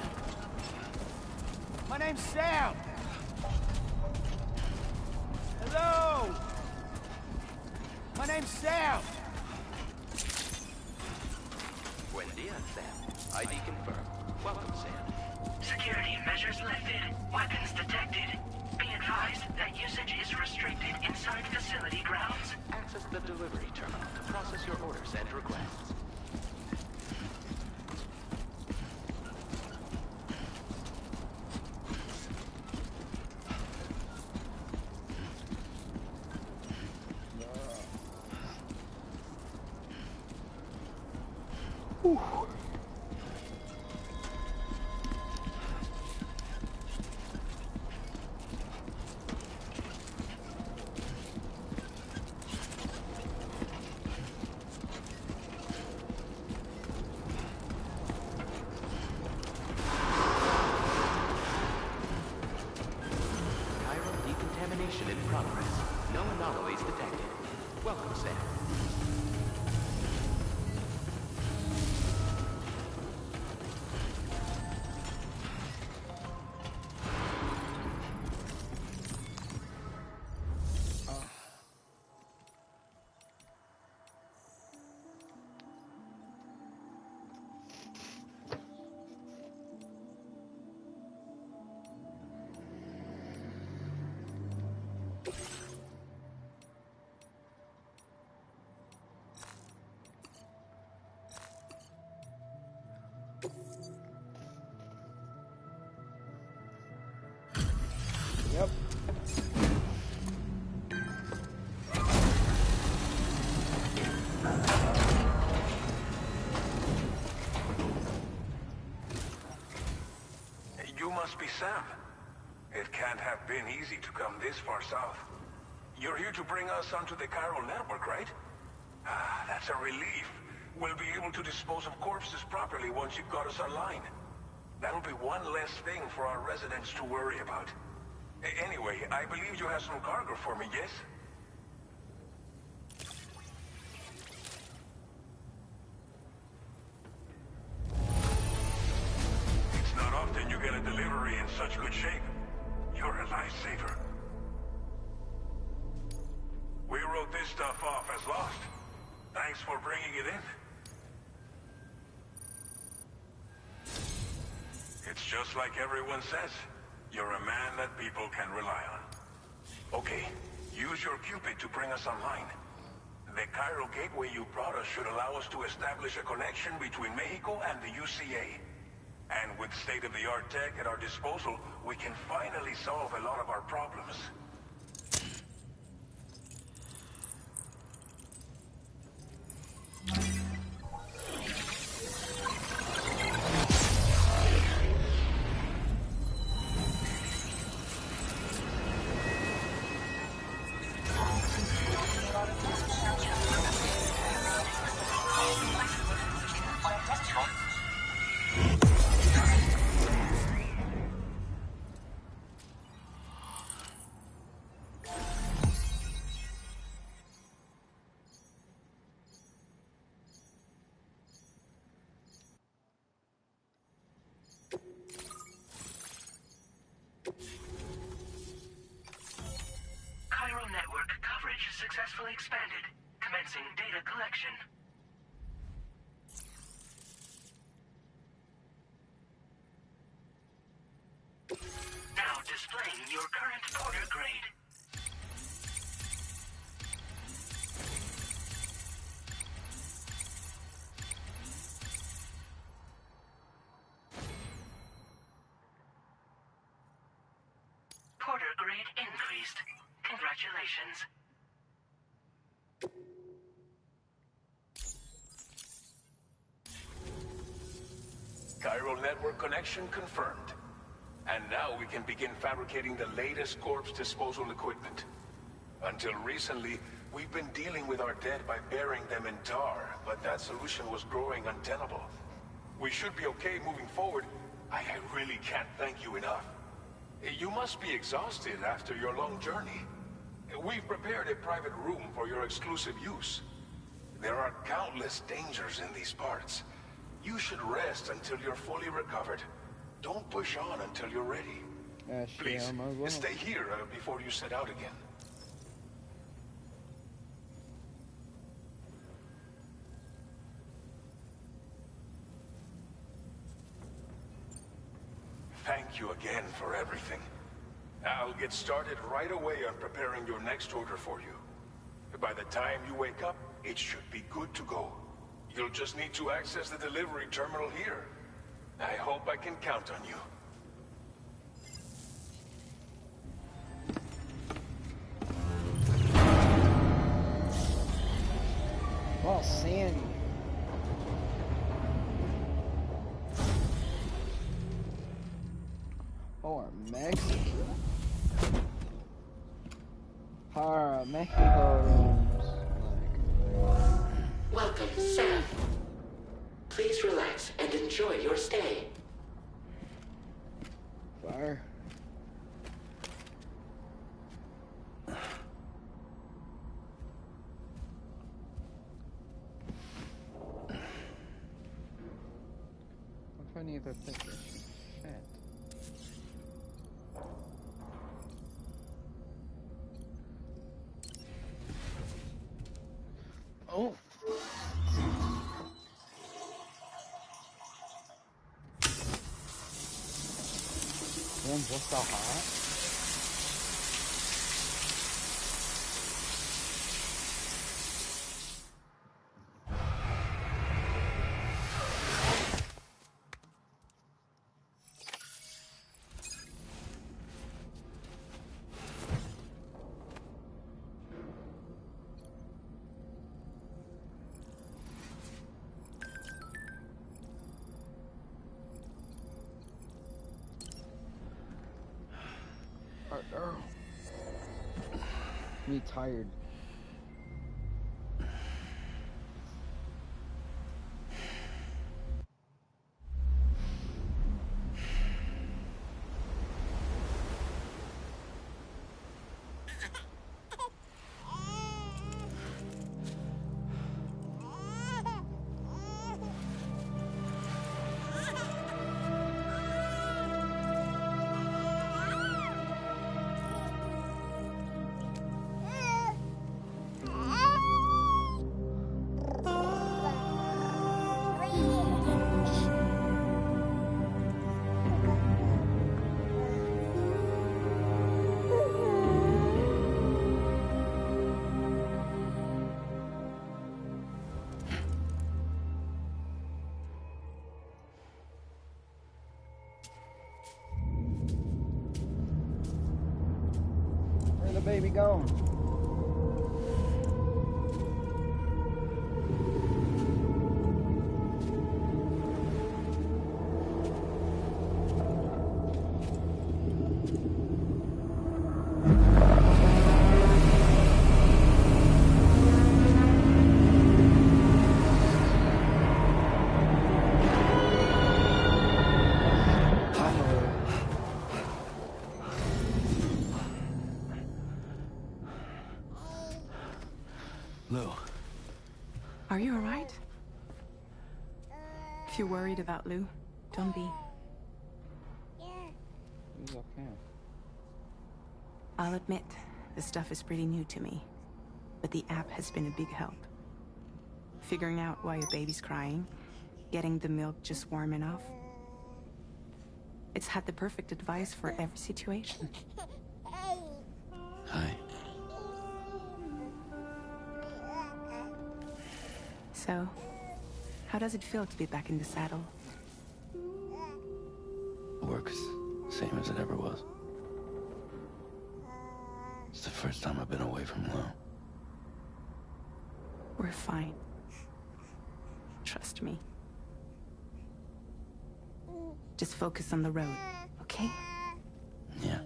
My name's Sam. Hello. My name's Sam. Buen dia, Sam. ID confirmed. Welcome, Sam. Security measures lifted. Weapons detected. Be advised that usage is restricted inside facility grounds. Access the delivery terminal to process your orders and requests. Decontamination in progress. No anomalies detected. Welcome, Sam. Yep. You must be Sam. It can't have been easy to come this far south. You're here to bring us onto the chiral network, right? Ah, that's a relief. We'll be able to dispose of corpses properly once you've got us online. That'll be one less thing for our residents to worry about. Anyway, I believe you have some cargo for me, yes? It's not often you get a delivery in such good shape. You're a lifesaver. We wrote this stuff off as lost. Thanks for bringing it in. It's just like everyone says. You're a man that people can rely on. Okay, use your Cupid to bring us online. The chiral gateway you brought us should allow us to establish a connection between Mexico and the UCA. And with state-of-the-art tech at our disposal, we can finally solve a lot of our problems. successfully expanded. Commencing data collection. Now displaying your current porter grade. Porter grade increased. Congratulations. Chiral network connection confirmed. And now we can begin fabricating the latest corpse disposal equipment. Until recently, we've been dealing with our dead by burying them in tar, but that solution was growing untenable. We should be okay moving forward. I really can't thank you enough. You must be exhausted after your long journey. We've prepared a private room for your exclusive use. There are countless dangers in these parts. You should rest until you're fully recovered. Don't push on until you're ready. Please, stay here before you set out again. Thank you again for everything. I'll get started right away on preparing your next order for you. By the time you wake up, it should be good to go. You'll just need to access the delivery terminal here. I hope I can count on you. Oh, Sandy. Or Mexico. Para Mexico rooms. Welcome, Sam. Please relax and enjoy your stay. Fire. What if I need to pick this shit? Oh. Damn, just so hot. Me tired. Where the baby gone? Lou. Are you alright? If you're worried about Lou, don't be. He's okay. I'll admit, this stuff is pretty new to me. but the app has been a big help. Figuring out why a baby's crying, getting the milk just warm enough. It's had the perfect advice for every situation. Hi. So, how does it feel to be back in the saddle? Works same as it ever was. It's the first time I've been away from Lo. We're fine. Trust me. Just focus on the road, okay? Yeah.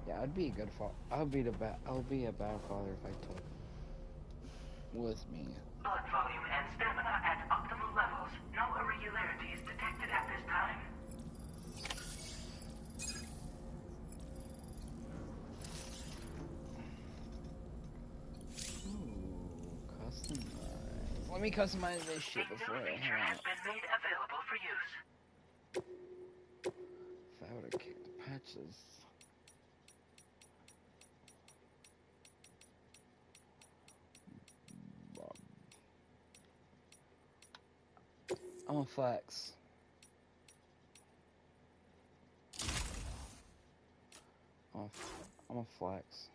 Yeah, I'd be a good father. I'll be a bad father if I took with me. Blood volume and stamina at optimal levels. No irregularities detected at this time. Ooh, customize. Let me customize this shit A before new I feature have has been made available for use. fabricate the patches. I'm a flex. I'm a flex.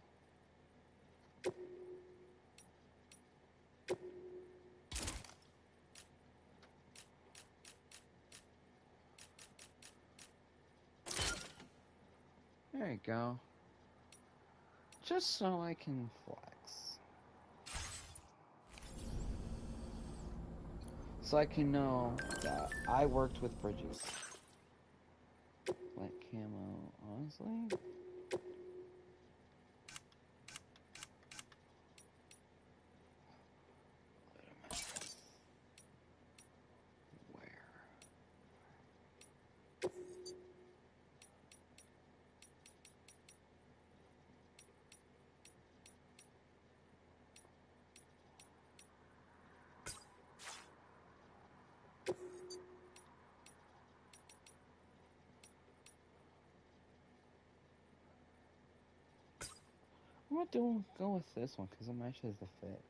There you go. Just so I can flex. So I can know that I worked with bridges. Like camo, honestly. Where? I'm gonna go with this one because it matches the fit.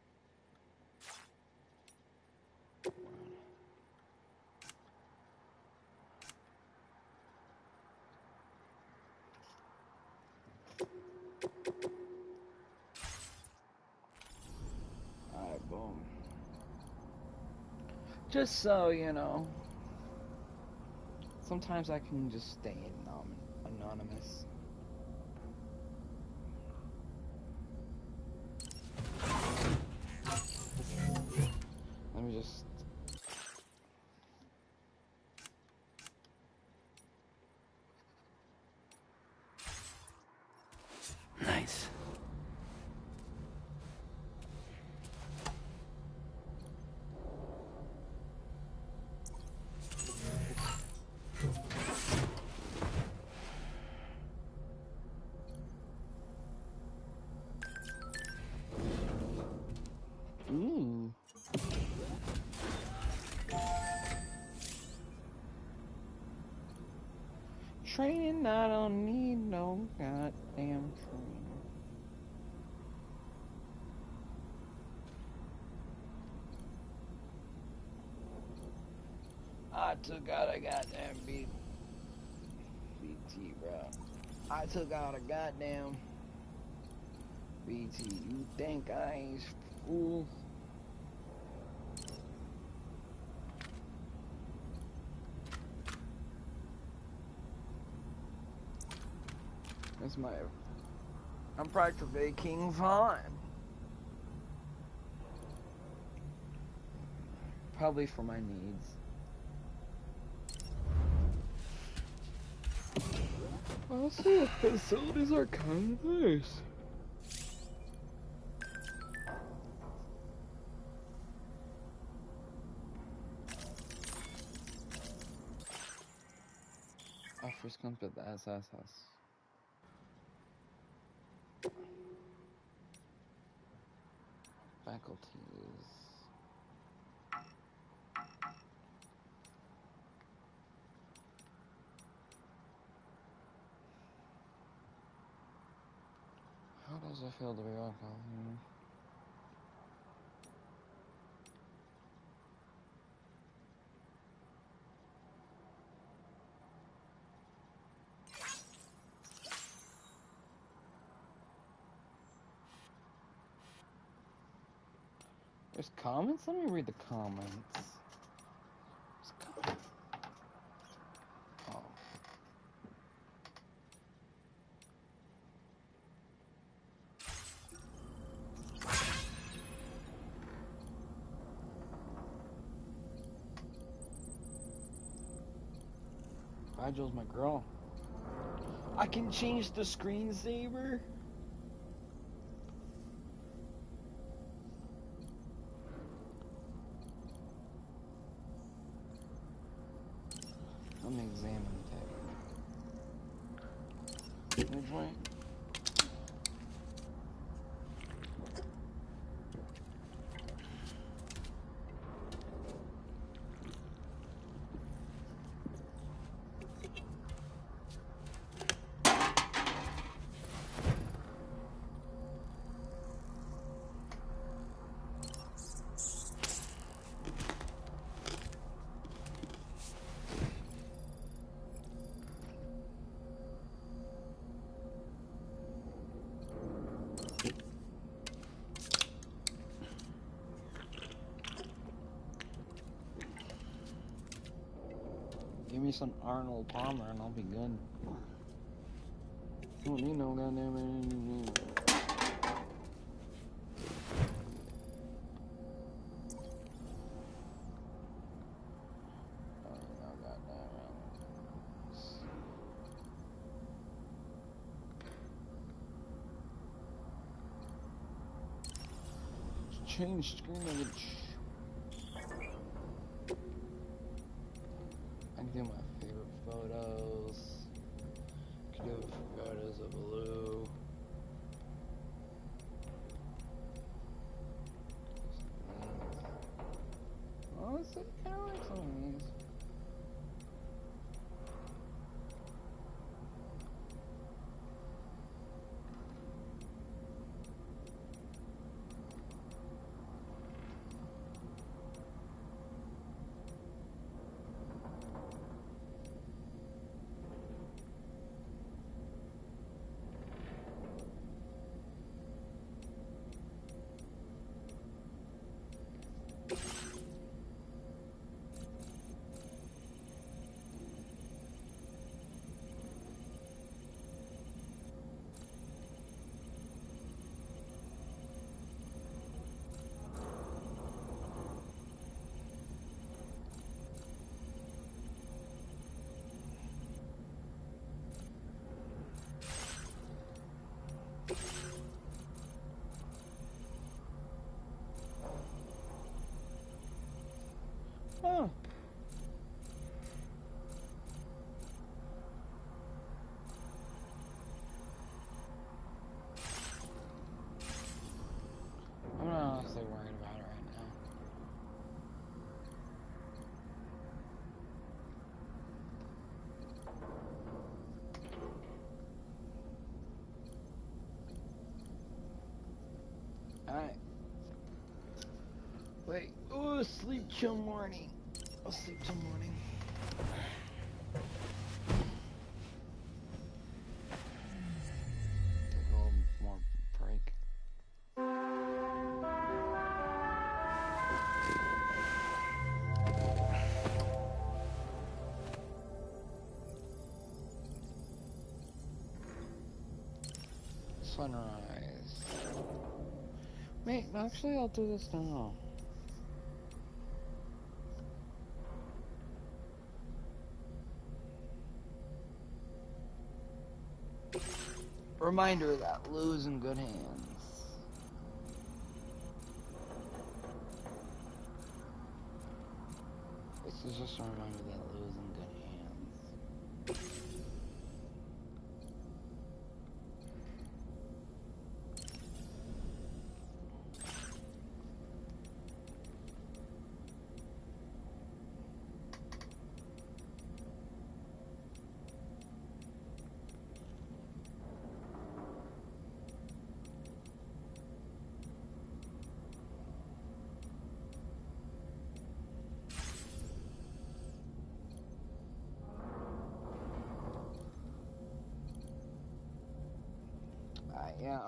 Alright, boom. Just so you know, sometimes I can just stay anonymous. Let me just. Nice. Ooh. Training, I don't need no goddamn training. I took out a goddamn BT, bro. I took out a goddamn BT. You think I ain't fool? That's my. I'm practically King Vaughn. Probably for my needs. Also, the facilities are kind of nice. Oh, first comes with the SSS. Faculties. failed to be alcohol. There's comments? Let me read the comments. Oh. Nigel's my girl. I can change the screensaver. Let me examine the tab. Which way? Give me some Arnold Palmer and I'll be good. Don't need no goddamn. Change screen image. I can do my favorite photos. I can do photos of Blue. Honestly, I kind of like some of these. Oh. I'm not honestly worried about it right now. Alright. Wait. Oh, sleep till morning. I'll sleep till morning. Take a little more break. Sunrise. Wait, actually, I'll do this now. Reminder that Lou's in good hands. This is just a reminder that Lou's in good hands. yeah,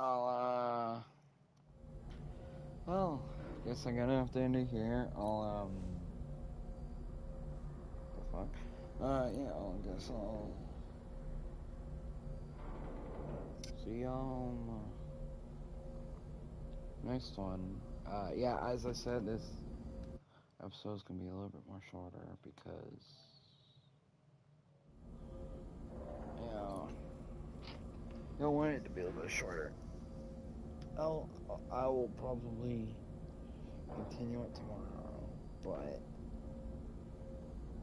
well, I guess I'm gonna have to end it here. The fuck? Yeah, I guess I'll see y'all next one. Yeah, as I said, this episode's gonna be a little bit more shorter because, you know, I want it to be a little bit shorter. I will probably continue it tomorrow, but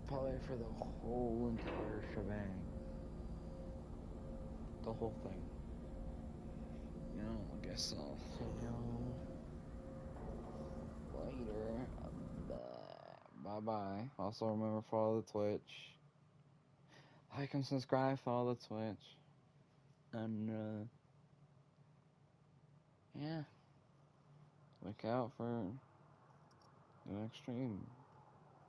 probably for the whole entire shebang. The whole thing. You know, I guess I'll see you later. Bye-bye. Also remember, follow the Twitch. Like and subscribe, follow the Twitch. And, yeah. Look out for the next stream.